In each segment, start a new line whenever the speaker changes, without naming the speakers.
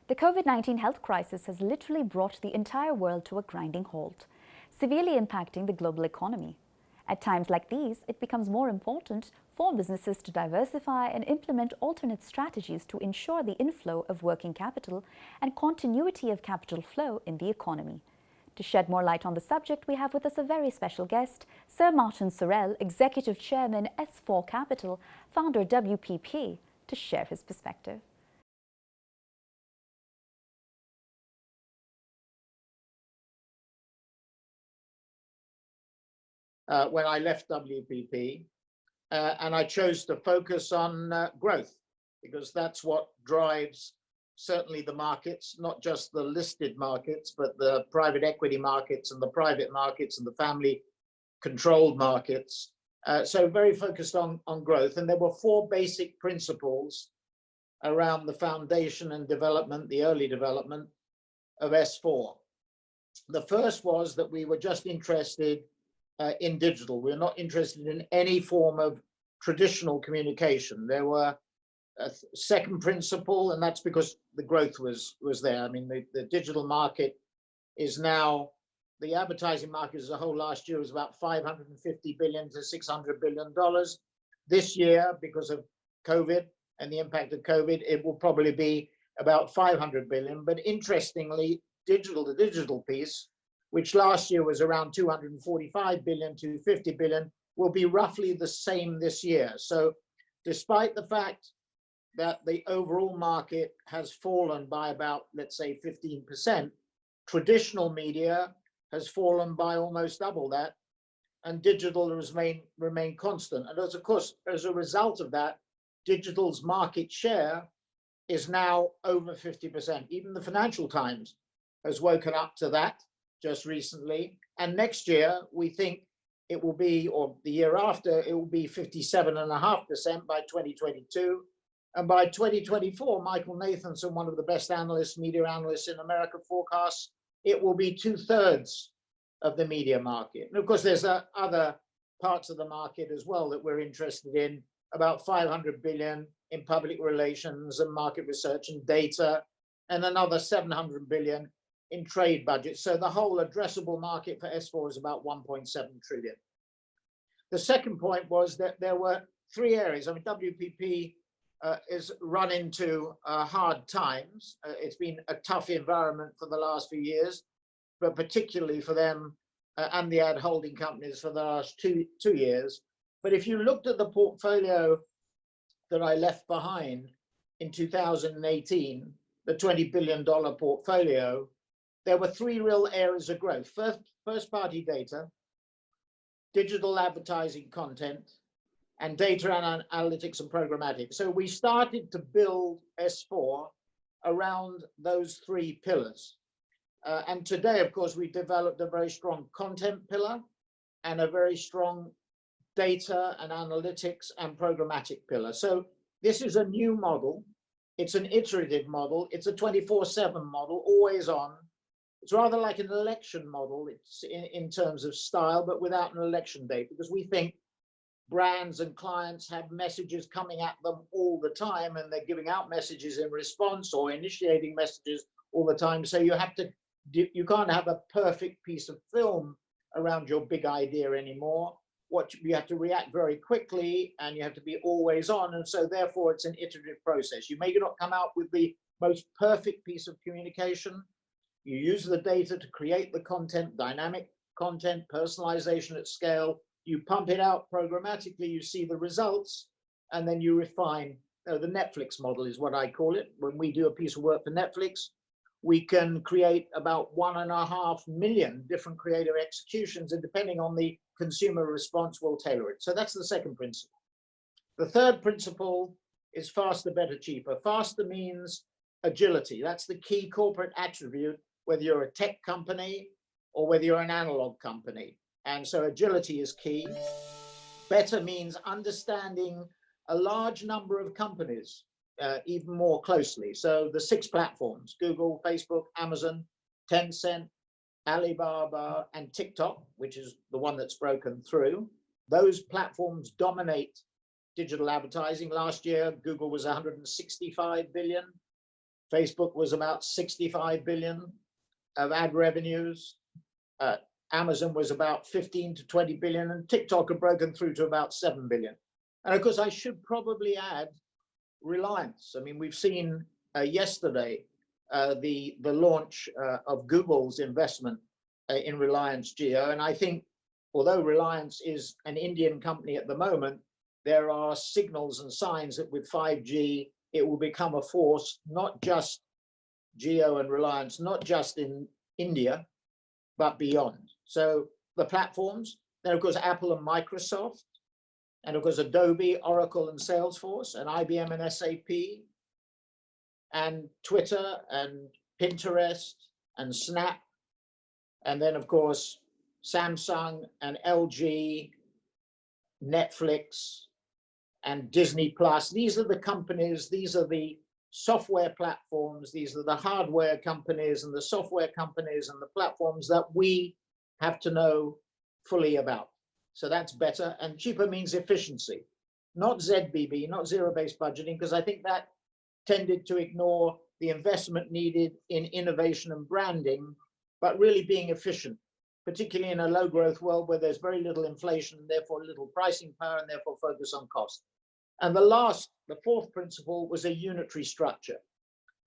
The COVID-19 health crisis has literally brought the entire world to a grinding halt, severely impacting the global economy. At times like these, it becomes more important for businesses to diversify and implement alternate strategies to ensure the inflow of working capital and continuity of capital flow in the economy. To shed more light on the subject, we have with us a very special guest, Sir Martin Sorrell, Executive Chairman, S4 Capital, founder WPP, to share his perspective.
When I left WPP, and I chose to focus on growth, because that's what drives certainly the markets, not just the listed markets, but the private equity markets and the private markets and the family controlled markets. So very focused on growth. And there were four basic principles around the foundation and development, the early development of S4. The first was that we were just interested in digital. We're not interested in any form of traditional communication. There were a second principle, and that's because the growth was there. I mean, the digital market is now, the advertising market as a whole last year was about $550 billion to $600 billion. This year, because of COVID and the impact of COVID, it will probably be about 500 billion. But interestingly, the digital piece, which last year was around 245 billion to 50 billion, will be roughly the same this year. So despite the fact that the overall market has fallen by about, let's say, 15%, traditional media has fallen by almost double that, and digital has remained constant. And of course, as a result of that, digital's market share is now over 50%. Even the Financial Times has woken up to that just recently. And next year, we think it will be, or the year after, it will be 57.5% by 2022. And by 2024, Michael Nathanson, one of the best analysts, media analysts in America, forecasts it will be 2/3 of the media market. And of course, there's other parts of the market as well that we're interested in, about 500 billion in public relations and market research and data, and another 700 billion in trade budget. So the whole addressable market for S4 is about 1.7 trillion. The second point was that there were three areas. I mean, WPP is run into hard times. It's been a tough environment for the last few years, but particularly for them and the ad holding companies for the last two years. But if you looked at the portfolio that I left behind in 2018, the $20 billion portfolio, there were three real areas of growth. First party data, digital advertising content, and data and analytics and programmatic. So we started to build S4 around those three pillars. And today, of course, we developed a very strong content pillar and a very strong data and analytics and programmatic pillar. So this is a new model. It's an iterative model. It's a 24/7 model, always on. It's rather like an election model. It's in terms of style, but without an election date, because we think brands and clients have messages coming at them all the time, and they're giving out messages in response or initiating messages all the time. So you can't have a perfect piece of film around your big idea anymore. You have to react very quickly, and you have to be always on. And so therefore it's an iterative process. You may not come out with the most perfect piece of communication. You use the data to create the content, dynamic content, personalization at scale. You pump it out programmatically, you see the results, and then you refine. The Netflix model is what I call it. When we do a piece of work for Netflix, we can create about 1.5 million different creative executions, and depending on the consumer response, we'll tailor it. So that's the second principle. The third principle is faster, better, cheaper. Faster means agility. That's the key corporate attribute, whether you're a tech company or whether you're an analog company. And so agility is key. Better means understanding a large number of companies even more closely. So the 6 platforms, Google, Facebook, Amazon, Tencent, Alibaba, and TikTok, which is the one that's broken through. Those platforms dominate digital advertising. Last year, Google was 165 billion. Facebook was about 65 billion of ad revenues. Amazon was about 15 to 20 billion, and TikTok had broken through to about 7 billion. And of course, I should probably add Reliance. I mean, we've seen yesterday the launch of Google's investment in Reliance Jio. And I think, although Reliance is an Indian company at the moment, there are signals and signs that with 5G, it will become a force, not just Jio and Reliance, not just in India, but beyond. So the platforms, then of course, Apple and Microsoft, and of course, Adobe, Oracle, and Salesforce, and IBM and SAP, and Twitter, and Pinterest, and Snap, and then of course, Samsung and LG, Netflix, and Disney Plus. These are the companies, these are the software platforms, these are the hardware companies and the software companies and the platforms that we have to know fully about. So that's better, and cheaper means efficiency, not ZBB, not zero-based budgeting, because I think that tended to ignore the investment needed in innovation and branding, but really being efficient, particularly in a low growth world where there's very little inflation, and therefore little pricing power, and therefore focus on cost. And the fourth principle was a unitary structure.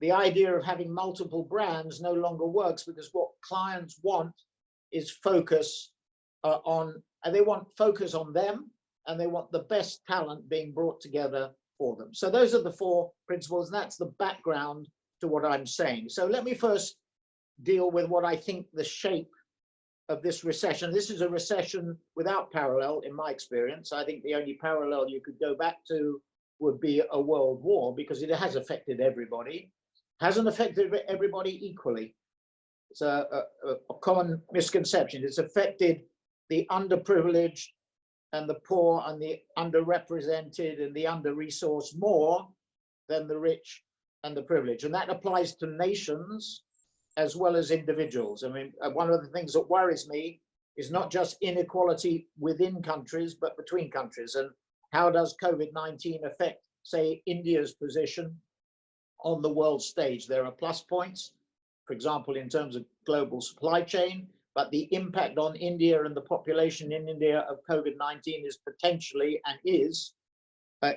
The idea of having multiple brands no longer works, because what clients want is focus they want focus on them, and they want the best talent being brought together for them. So those are the four principles, and that's the background to what I'm saying. So let me first deal with what I think the shape of this recession. This is a recession without parallel in my experience. I think the only parallel you could go back to would be a world war, because it has affected everybody. Hasn't affected everybody equally. It's a common misconception. It's affected the underprivileged and the poor and the underrepresented and the under-resourced more than the rich and the privileged. And that applies to nations as well as individuals. I mean, one of the things that worries me is not just inequality within countries, but between countries. And how does COVID-19 affect, say, India's position on the world stage? There are plus points, for example, in terms of global supply chain, but the impact on India and the population in India of COVID-19 is potentially and is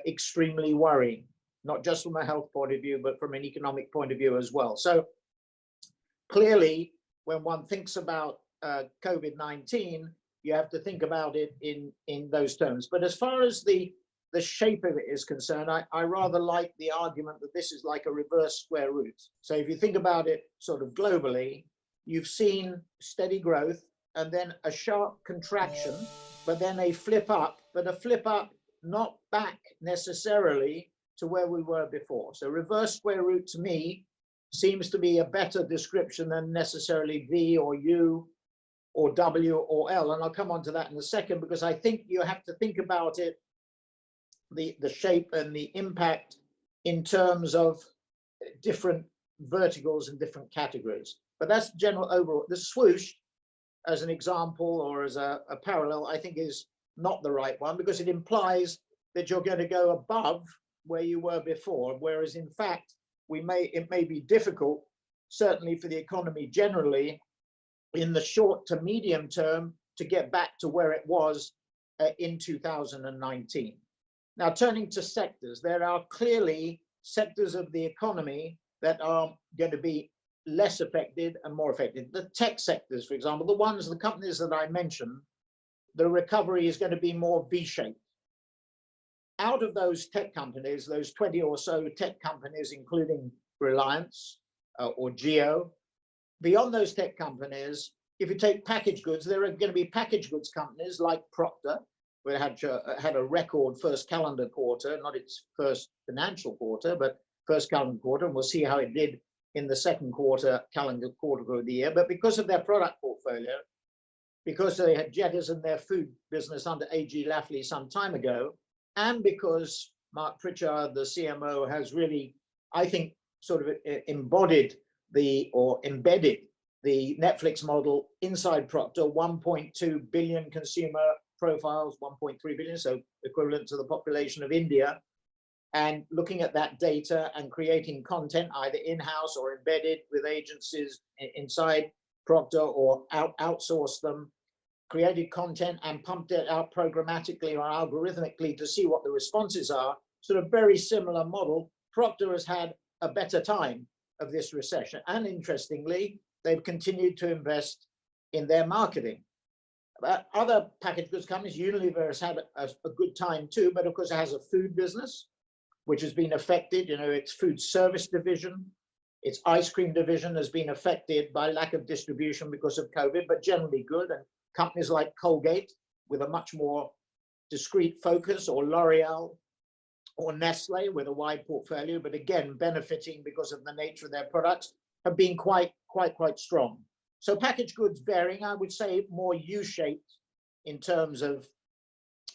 extremely worrying, not just from a health point of view, but from an economic point of view as well. So clearly, when one thinks about COVID-19, you have to think about it in those terms. But as far as the shape of it is concerned, I rather like the argument that this is like a reverse square root. So if you think about it sort of globally, you've seen steady growth and then a sharp contraction, but then a flip up, but a flip up not back necessarily to where we were before. So reverse square root to me seems to be a better description than necessarily V or U or W or L. And I'll come on to that in a second, because I think you have to think about it, the shape and the impact in terms of different verticals and different categories. But that's general overall. The swoosh, as an example or as a parallel, I think is not the right one, because it implies that you're going to go above where you were before, whereas in fact, it may be difficult, certainly for the economy generally, in the short to medium term, to get back to where it was in 2019. Now, turning to sectors, there are clearly sectors of the economy that are going to be less affected and more affected. The tech sectors, for example, the companies that I mentioned, the recovery is going to be more V-shaped. Out of those tech companies, those 20 or so tech companies, including Reliance or Jio, beyond those tech companies, if you take packaged goods, there are going to be packaged goods companies like Procter, which had a record first calendar quarter, not its first financial quarter, but first calendar quarter, and we'll see how it did in the second calendar quarter of the year. But because of their product portfolio, because they had jettisoned their food business under A.G. Lafley some time ago, and because Mark Pritchard, the CMO, has really, I think, sort of embedded the Netflix model inside Procter, 1.2 billion consumer profiles, 1.3 billion, so equivalent to the population of India. and looking at that data and creating content either in-house or embedded with agencies inside Procter or outsource them, created content and pumped it out programmatically or algorithmically to see what the responses are. Sort of very similar model. Procter has had a better time of this recession. And interestingly, they've continued to invest in their marketing. Other packaged goods companies, Unilever has had a good time too, but of course it has a food business, which has been affected. You know, its food service division, its ice cream division has been affected by lack of distribution because of COVID, but generally good. And companies like Colgate, with a much more discrete focus, or L'Oreal, or Nestle, with a wide portfolio, but again, benefiting because of the nature of their products, have been quite strong. So packaged goods varying, I would say more U-shaped in terms of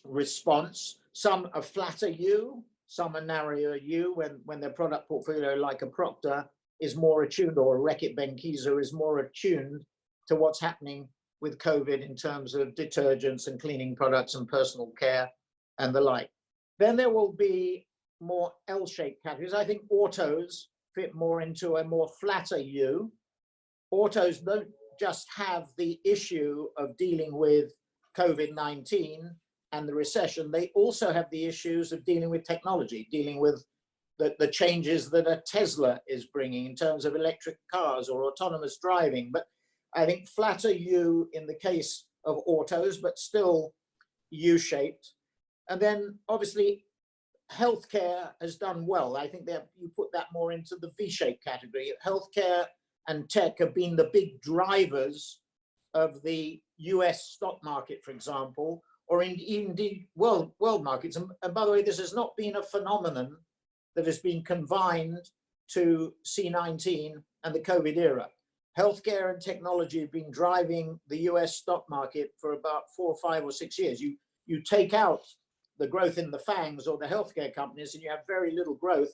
response. Some are flatter U, some are narrower U when their product portfolio, like a Procter, is more attuned, or a Reckitt Benckiser is more attuned to what's happening with COVID in terms of detergents and cleaning products and personal care and the like. Then there will be more L-shaped categories. I think autos fit more into a more flatter U. Autos don't just have the issue of dealing with COVID-19 and the recession, they also have the issues of dealing with technology, dealing with the changes that a Tesla is bringing in terms of electric cars or autonomous driving. But I think flatter U in the case of autos, but still U-shaped. And then obviously healthcare has done well. I think that you put that more into the V-shaped category. Healthcare and tech have been the big drivers of the US stock market, for example, or indeed world markets. And by the way, this has not been a phenomenon that has been confined to C-19 and the COVID era. Healthcare and technology have been driving the US stock market for about 4, 5, or 6 years. You take out the growth in the FANGs or the healthcare companies, and you have very little growth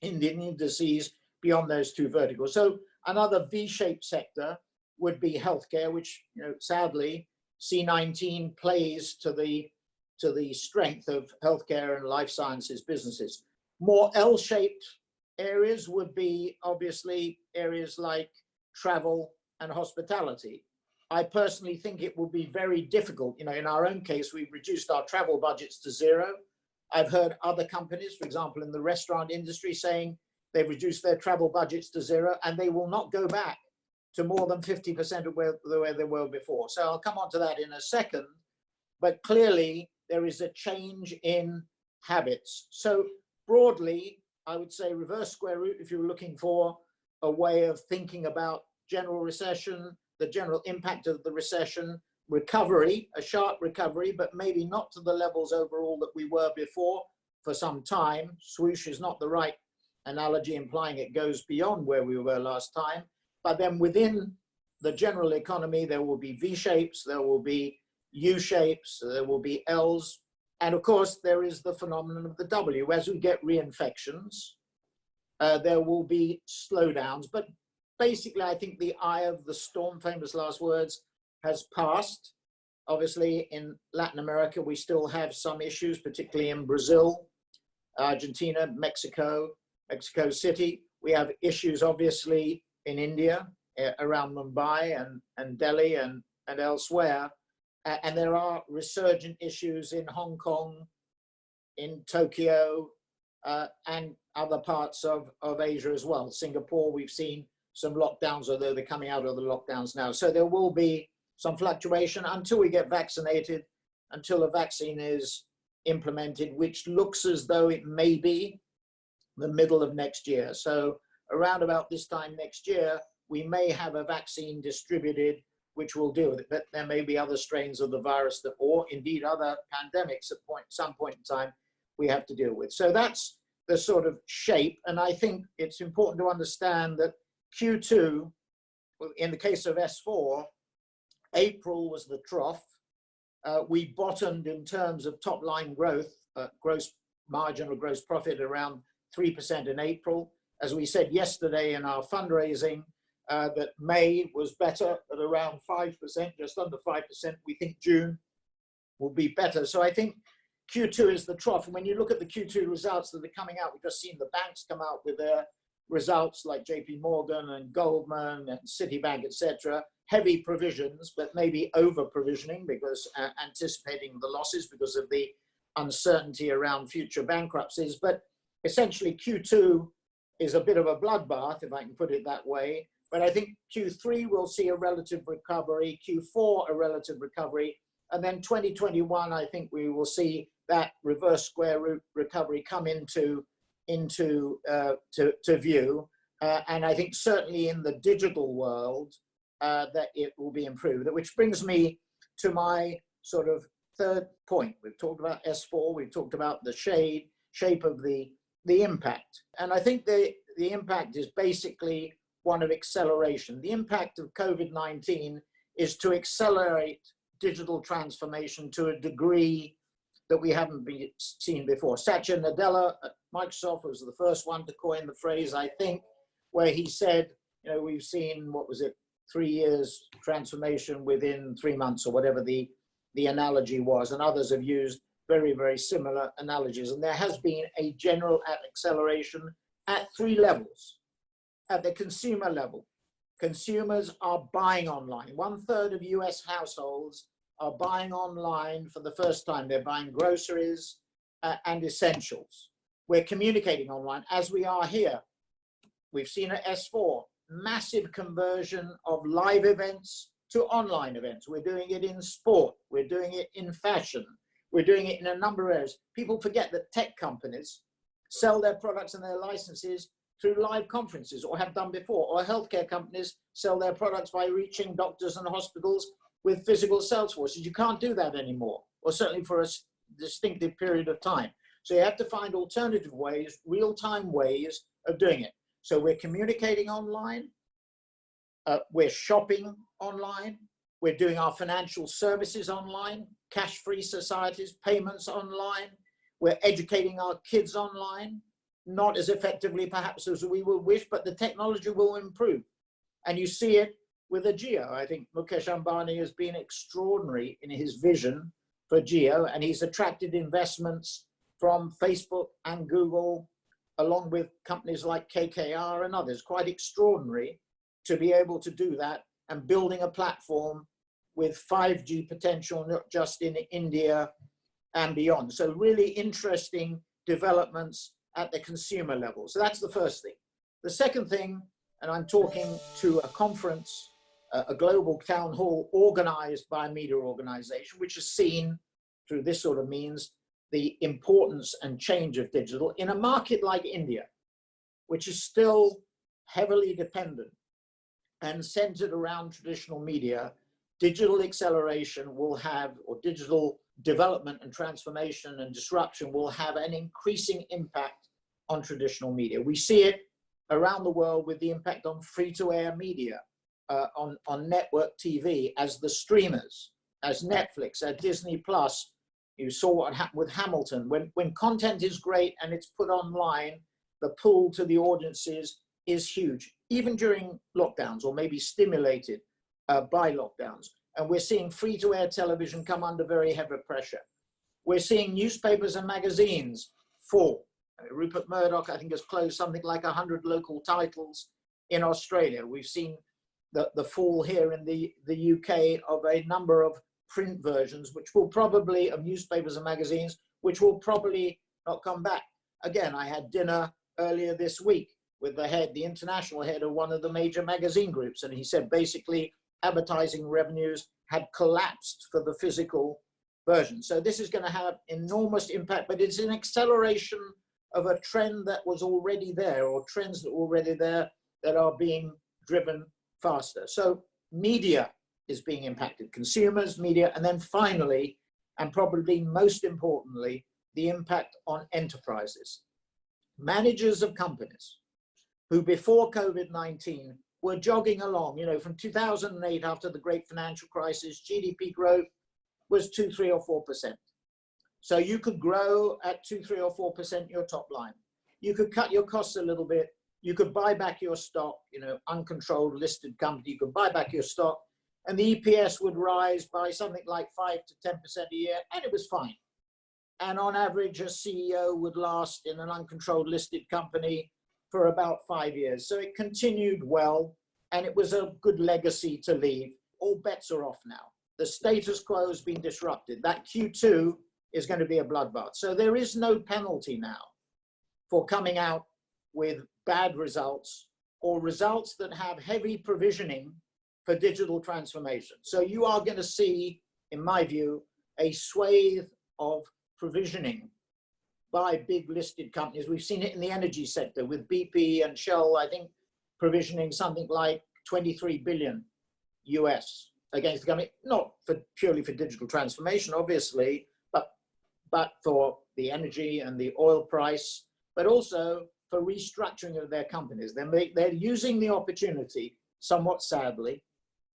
in the indices beyond those two verticals. So another V-shaped sector would be healthcare, which, you know, sadly, C-19 plays to the strength of healthcare and life sciences businesses. More L-shaped areas would be obviously areas like travel and hospitality. I personally think it will be very difficult. You know, in our own case, we've reduced our travel budgets to zero. I've heard other companies, for example, in the restaurant industry, saying they've reduced their travel budgets to zero and they will not go back to more than 50% of where they were before. So I'll come on to that in a second. But clearly, there is a change in habits. So broadly, I would say reverse square root if you're looking for a way of thinking about general recession, the general impact of the recession, recovery, a sharp recovery, but maybe not to the levels overall that we were before for some time. Swoosh is not the right analogy, implying it goes beyond where we were last time. But then within the general economy, there will be V-shapes, there will be U-shapes, there will be Ls. And of course, there is the phenomenon of the W. As we get reinfections, there will be slowdowns. But basically, I think the eye of the storm, famous last words, has passed. Obviously, in Latin America, we still have some issues, particularly in Brazil, Argentina, Mexico City. We have issues, obviously, in India, around Mumbai and Delhi and elsewhere. And there are resurgent issues in Hong Kong, in Tokyo, and other parts of Asia as well. Singapore, we've seen some lockdowns, although they're coming out of the lockdowns now. So there will be some fluctuation until we get vaccinated, until a vaccine is implemented, which looks as though it may be the middle of next year. So around about this time next year, we may have a vaccine distributed which will deal with it. But there may be other strains of the virus that, or indeed other pandemics at some point in time we have to deal with. So that's the sort of shape. And I think it's important to understand that Q2, in the case of S4, April was the trough. We bottomed in terms of top line growth, gross margin or gross profit around 3% in April. As we said yesterday in our fundraising, that May was better at around 5%, just under 5%. We think June will be better. So I think Q2 is the trough. And when you look at the Q2 results that are coming out, we've just seen the banks come out with their results like JP Morgan and Goldman and Citibank, etc. Heavy provisions, but maybe over provisioning because anticipating the losses because of the uncertainty around future bankruptcies. But essentially Q2 is a bit of a bloodbath, if I can put it that way. But I think Q3 will see a relative recovery, Q4 a relative recovery, and then 2021, I think we will see that reverse square root recovery come into view. And I think certainly in the digital world, that it will be improved. Which brings me to my sort of third point. We've talked about S4, we've talked about the shape of the impact. And I think the impact is basically one of acceleration. The impact of COVID-19 is to accelerate digital transformation to a degree that we haven't seen before. Satya Nadella at Microsoft was the first one to coin the phrase, I think, where he said, you know, we've seen, 3 years transformation within 3 months or whatever the analogy was, and others have used very, very similar analogies. And there has been a general acceleration at 3 levels. At the consumer level, consumers are buying online. 1/3 of US households are buying online for the first time. They're buying groceries and essentials. We're communicating online as we are here. We've seen at S4, massive conversion of live events to online events. We're doing it in sport. We're doing it in fashion. We're doing it in a number of areas. People forget that tech companies sell their products and their licenses through live conferences, or have done before, or healthcare companies sell their products by reaching doctors and hospitals with physical sales forces. You can't do that anymore, or certainly for a distinctive period of time. So you have to find alternative ways, real-time ways of doing it. So we're communicating online, we're shopping online, we're doing our financial services online, cash-free societies, payments online, we're educating our kids online, not as effectively perhaps as we would wish, but the technology will improve. And you see it with Jio. I think Mukesh Ambani has been extraordinary in his vision for Jio, and he's attracted investments from Facebook and Google, along with companies like KKR and others. Quite extraordinary to be able to do that, and building a platform with 5G potential, not just in India and beyond. So really interesting developments at the consumer level. So that's the first thing. The second thing, and I'm talking to a conference, a global town hall organized by a media organization, which has seen through this sort of means the importance and change of digital in a market like India, which is still heavily dependent and centered around traditional media. Digital acceleration will have, or digital development and transformation and disruption will have an increasing impact on traditional media. We see it around the world with the impact on free-to-air media, on network TV, as the streamers, as Netflix, as Disney Plus. You saw what happened with Hamilton. When content is great and it's put online, the pull to the audiences is huge, even during lockdowns, or maybe stimulated by lockdowns. And we're seeing free-to-air television come under very heavy pressure. We're seeing newspapers and magazines fall. Rupert Murdoch, I think, has closed something like 100 local titles in Australia. We've seen the fall here in the UK of a number of print versions, which will probably, of newspapers and magazines, which will probably not come back. Again, I had dinner earlier this week with the international head of one of the major magazine groups, and he said basically advertising revenues had collapsed for the physical version. So this is going to have enormous impact, but it's an acceleration of a trend that was already there, or trends that were already there that are being driven faster. So media is being impacted, consumers, media, and then finally, and probably most importantly, the impact on enterprises. Managers of companies who before COVID-19 were jogging along, from 2008 after the great financial crisis, GDP growth was 2, 3, or 4%. So you could grow at 2, 3, or 4% your top line. You could cut your costs a little bit. You could buy back your stock, uncontrolled listed company, you could buy back your stock, and the EPS would rise by something like 5 to 10% a year, and it was fine. And on average, a CEO would last in an uncontrolled listed company for about 5 years. So it continued well, and it was a good legacy to leave. All bets are off now. The status quo has been disrupted. That Q2 is going to be a bloodbath. So there is no penalty now for coming out with bad results or results that have heavy provisioning for digital transformation. So you are going to see, in my view, a swathe of provisioning by big listed companies. We've seen it in the energy sector with BP and Shell, I think, provisioning something like 23 billion US against the company, not for purely for digital transformation, obviously, but for the energy and the oil price, but also for restructuring of their companies. They're using the opportunity, somewhat sadly,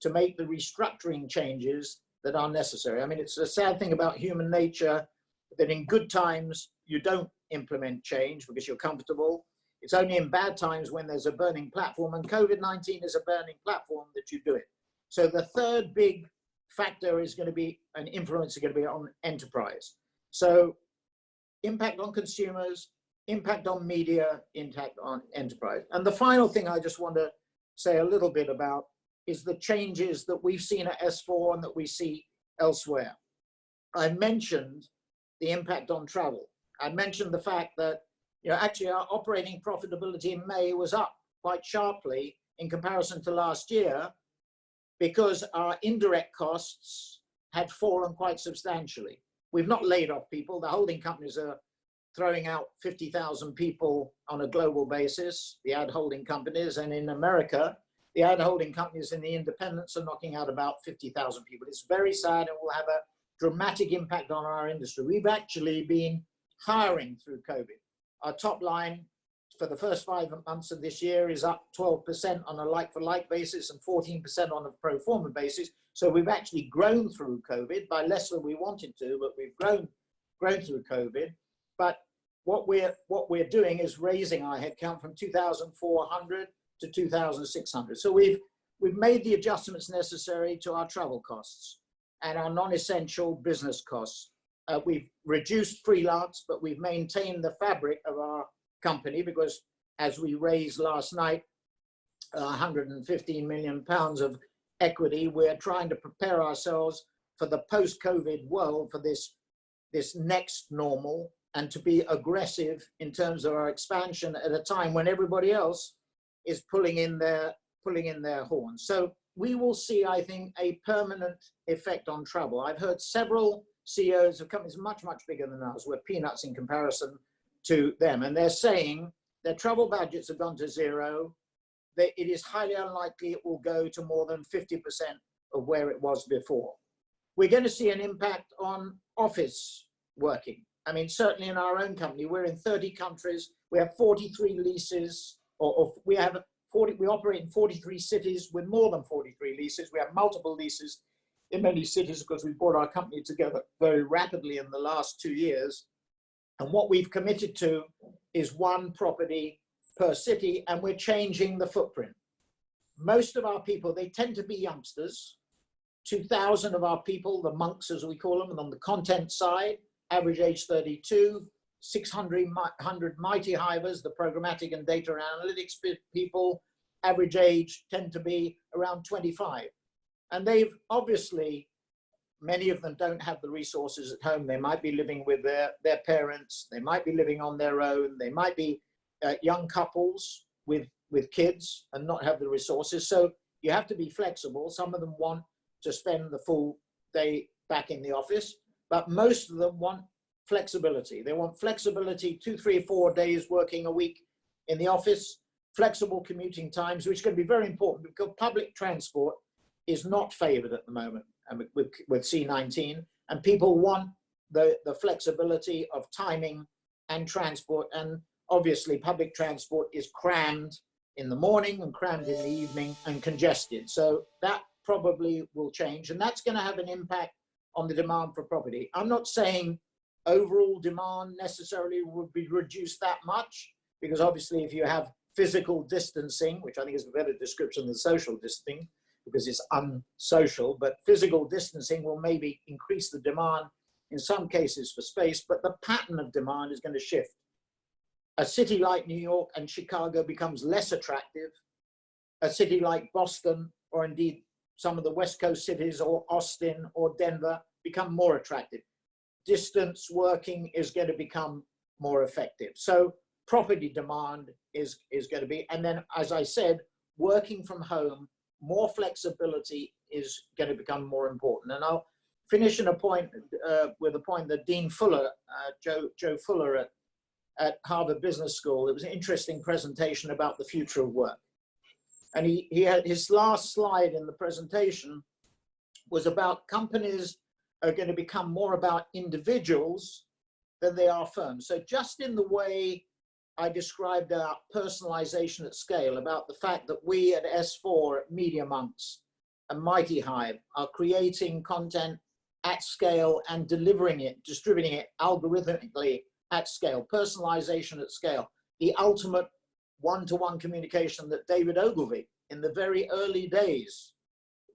to make the restructuring changes that are necessary. I mean, it's a sad thing about human nature that in good times, you don't implement change because you're comfortable. It's only in bad times when there's a burning platform, and COVID-19 is a burning platform that you do it. So the third big factor is going to be, an influence is going to be on enterprise. So impact on consumers, impact on media, impact on enterprise. And the final thing I just want to say a little bit about is the changes that we've seen at S4 and that we see elsewhere. I mentioned the impact on travel. I mentioned the fact that, actually our operating profitability in May was up quite sharply in comparison to last year because our indirect costs had fallen quite substantially. We've not laid off people. The holding companies are throwing out 50,000 people on a global basis, the ad holding companies, and in America, the ad holding companies and the independents are knocking out about 50,000 people. It's very sad and will have a dramatic impact on our industry. We've actually been hiring through COVID. Our top line for the first 5 months of this year is up 12% on a like-for-like basis and 14% on a pro forma basis. So we've actually grown through COVID by less than we wanted to, but we've grown through COVID. But what we're doing is raising our headcount from 2,400 to 2,600. So we've made the adjustments necessary to our travel costs and our non-essential business costs. We've reduced freelance, but we've maintained the fabric of our company because, as we raised last night, 115 million pounds of equity, we're trying to prepare ourselves for the post-COVID world, for this next normal, and to be aggressive in terms of our expansion at a time when everybody else is pulling in their horns. So we will see, I think, a permanent effect on travel. I've heard several CEOs of companies much, much bigger than us, we're peanuts in comparison to them, and they're saying their travel budgets have gone to zero. It is highly unlikely it will go to more than 50% of where it was before. We're going to see an impact on office working. I mean, certainly in our own company, we're in 30 countries. We have 43 leases, we operate in 43 cities with more than 43 leases. We have multiple leases in many cities because we brought our company together very rapidly in the last 2 years. And what we've committed to is 1 property per city, and we're changing the footprint. Most of our people, they tend to be youngsters. 2,000 of our people, the monks as we call them, and on the content side, average age 32, 600 mighty hivers, the programmatic and data analytics people, average age tend to be around 25. And they've obviously, many of them don't have the resources at home. They might be living with their parents. They might be living on their own. They might be young couples with kids and not have the resources. So you have to be flexible. Some of them want to spend the full day back in the office, but most of them want flexibility. They want flexibility, 2, 3, 4 days working a week in the office, flexible commuting times, which is going to be very important because public transport is not favored at the moment with C19, and people want the flexibility of timing and transport. And obviously public transport is crammed in the morning and crammed in the evening and congested. So that probably will change, and that's going to have an impact on the demand for property. I'm not saying overall demand necessarily would be reduced that much, because obviously if you have physical distancing, which I think is a better description than social distancing because it's unsocial, but physical distancing will maybe increase the demand in some cases for space, but the pattern of demand is going to shift. A city like New York and Chicago becomes less attractive. A city like Boston, or indeed some of the West Coast cities, or Austin or Denver, become more attractive. Distance working is going to become more effective. So property demand is going to be, and then, as I said, working from home, more flexibility is going to become more important. And I'll finish with a point that Dean Fuller, Joe Fuller at Harvard Business School, it was an interesting presentation about the future of work. And he had his last slide in the presentation was about companies are going to become more about individuals than they are firms. So just in the way I described our personalization at scale, about the fact that we at S4, at Media Monks and Mighty Hive are creating content at scale and delivering it, distributing it algorithmically at scale, personalization at scale, the ultimate one-to-one communication that David Ogilvy in the very early days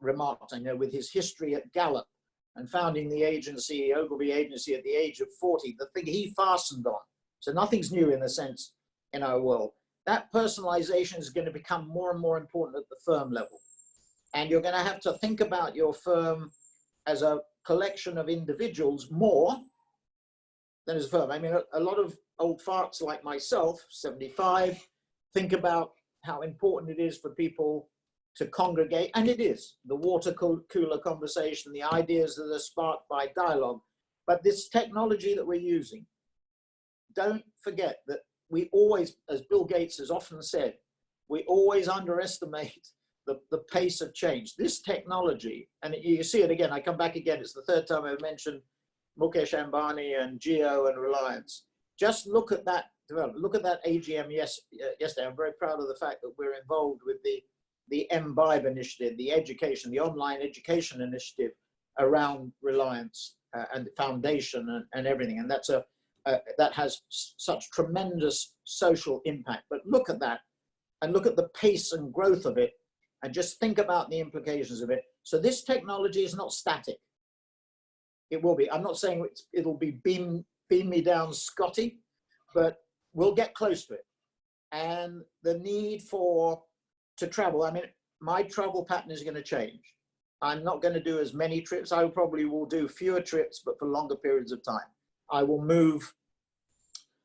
remarked, I know, with his history at Gallup and founding the agency, Ogilvy Agency, at the age of 40, the thing he fastened on. So nothing's new in a sense in our world. That personalization is going to become more and more important at the firm level. And you're going to have to think about your firm as a collection of individuals more than as a firm. I mean, a lot of old farts like myself, 75, think about how important it is for people to congregate, and it is, the water cooler conversation, the ideas that are sparked by dialogue. But this technology that we're using, don't forget that we always, as Bill Gates has often said, we always underestimate the pace of change. This technology, and you see it again, I come back again, it's the third time I've mentioned Mukesh Ambani and Jio and Reliance. Just look at that development. Look at that AGM yesterday. I'm very proud of the fact that we're involved with the MBIBE initiative, the education, the online education initiative around Reliance and the foundation and everything. And that's that has such tremendous social impact. But look at that and look at the pace and growth of it and just think about the implications of it. So this technology is not static. It will be. I'm not saying it'll be beam me down, Scotty, but we'll get close to it. And the need to travel, I mean, my travel pattern is going to change. I'm not going to do as many trips. I probably will do fewer trips, but for longer periods of time. I will move,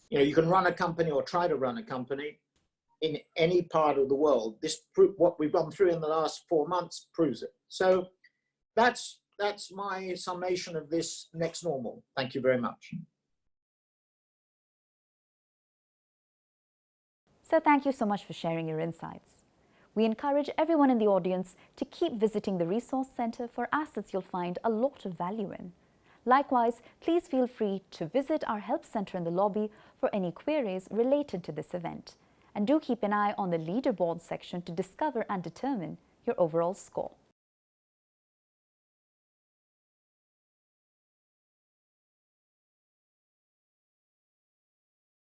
you know, you can run a company or try to run a company in any part of the world. What we've gone through in the last 4 months proves it. So that's my summation of this next normal. Thank you very much.
So thank you so much for sharing your insights. We encourage everyone in the audience to keep visiting the Resource Center for assets you'll find a lot of value in. Likewise, please feel free to visit our help center in the lobby for any queries related to this event. And do keep an eye on the leaderboard section to discover and determine your overall score.